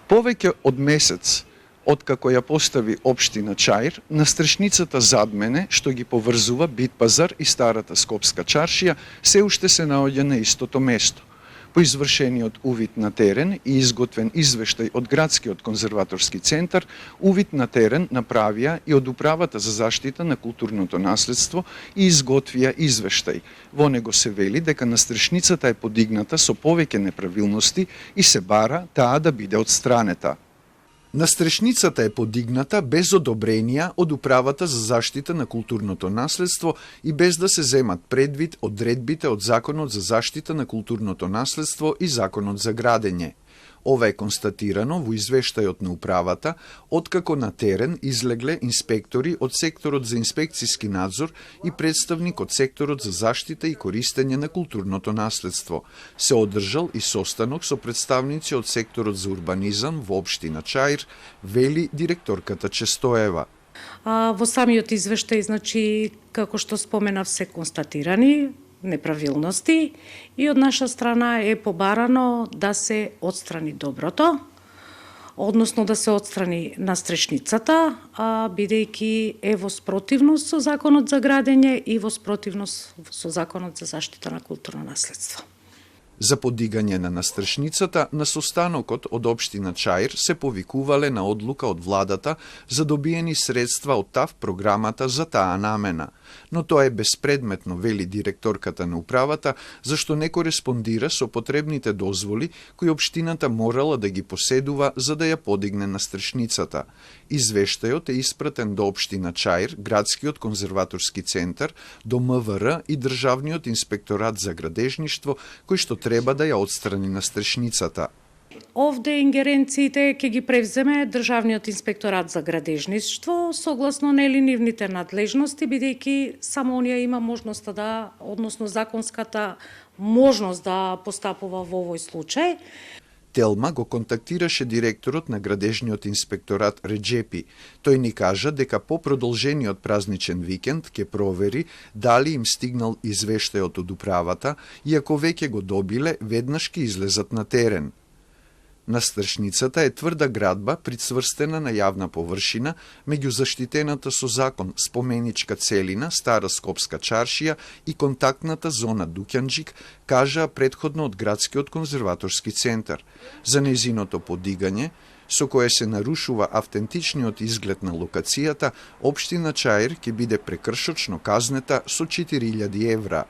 Повеќе од месец откако ја постави општина Чаир, настршницата зад мене, што ги поврзува Бит пазар и старата Скопска чаршија, се уште се наоѓа на истото место. По извршениот увид на терен и изготвен извештај од Градскиот конзерваторски центар, увид на терен направија и од Управата за заштита на културното наследство и изготвија извештај. Во него се вели дека настршницата е подигната со повеќе неправилности и се бара таа да биде отстранета. Настрешницата е подигната без одобренија од Управата за заштита на културното наследство и без да се земат предвид одредбите од Законот за заштита на културното наследство и Законот за градење. Ова е констатирано во извештајот на Управата, откако на терен излегле инспектори од секторот за инспекцијски надзор и представник од секторот за заштита и користење на културното наследство. Се одржал и состанок со представници од секторот за урбанизам во општина Чаир, вели директорката Честоева. Во самиот извештај, како што споменав, се констатирани неправилности и од наша страна е побарано да се отстрани доброто, односно да се отстрани настрешницата, бидејќи е во спротивност со Законот за градење и во спротивност со Законот за заштита на културно наследство. За подигање на настрешницата, на состанокот од општина Чаир се повикувале на одлука од владата за добиени средства од ТАВ програмата за таа намена. Но тоа е безпредметно, вели директорката на Управата, зашто не кореспондира со потребните дозволи кои општината морала да ги поседува за да ја подигне настрешницата. Извештајот е испратен до општина Чаир, Градскиот конзерваторски центар, до МВР и Државниот инспекторат за градежништво, кој што треба да ја отстрани настрешницата. Овде ингеренциите ќе ги превземе Државниот инспекторат за градежништво согласно нивните надлежности, бидејќи само оние има можноста односно законската можност да постапува во овој случај. Телма го контактираше директорот на градежниот инспекторат Реджепи. Тој ни кажа дека по продолжениот празничен викенд ќе провери дали им стигнал извештајот од Управата и ако веќе го добиле, веднаш ќе излезат на терен. Настрешницата е тврда градба прицврстена на јавна површина меѓу заштитената со закон споменичка целина Стара Скопска чаршија и контактната зона Дуќанџик, кажа претходно од Градскиот конзерваторски центар. За нејзиното подигање, со кое се нарушува автентичниот изглед на локацијата, општина Чаир ќе биде прекршочно казнета со 4000 евра.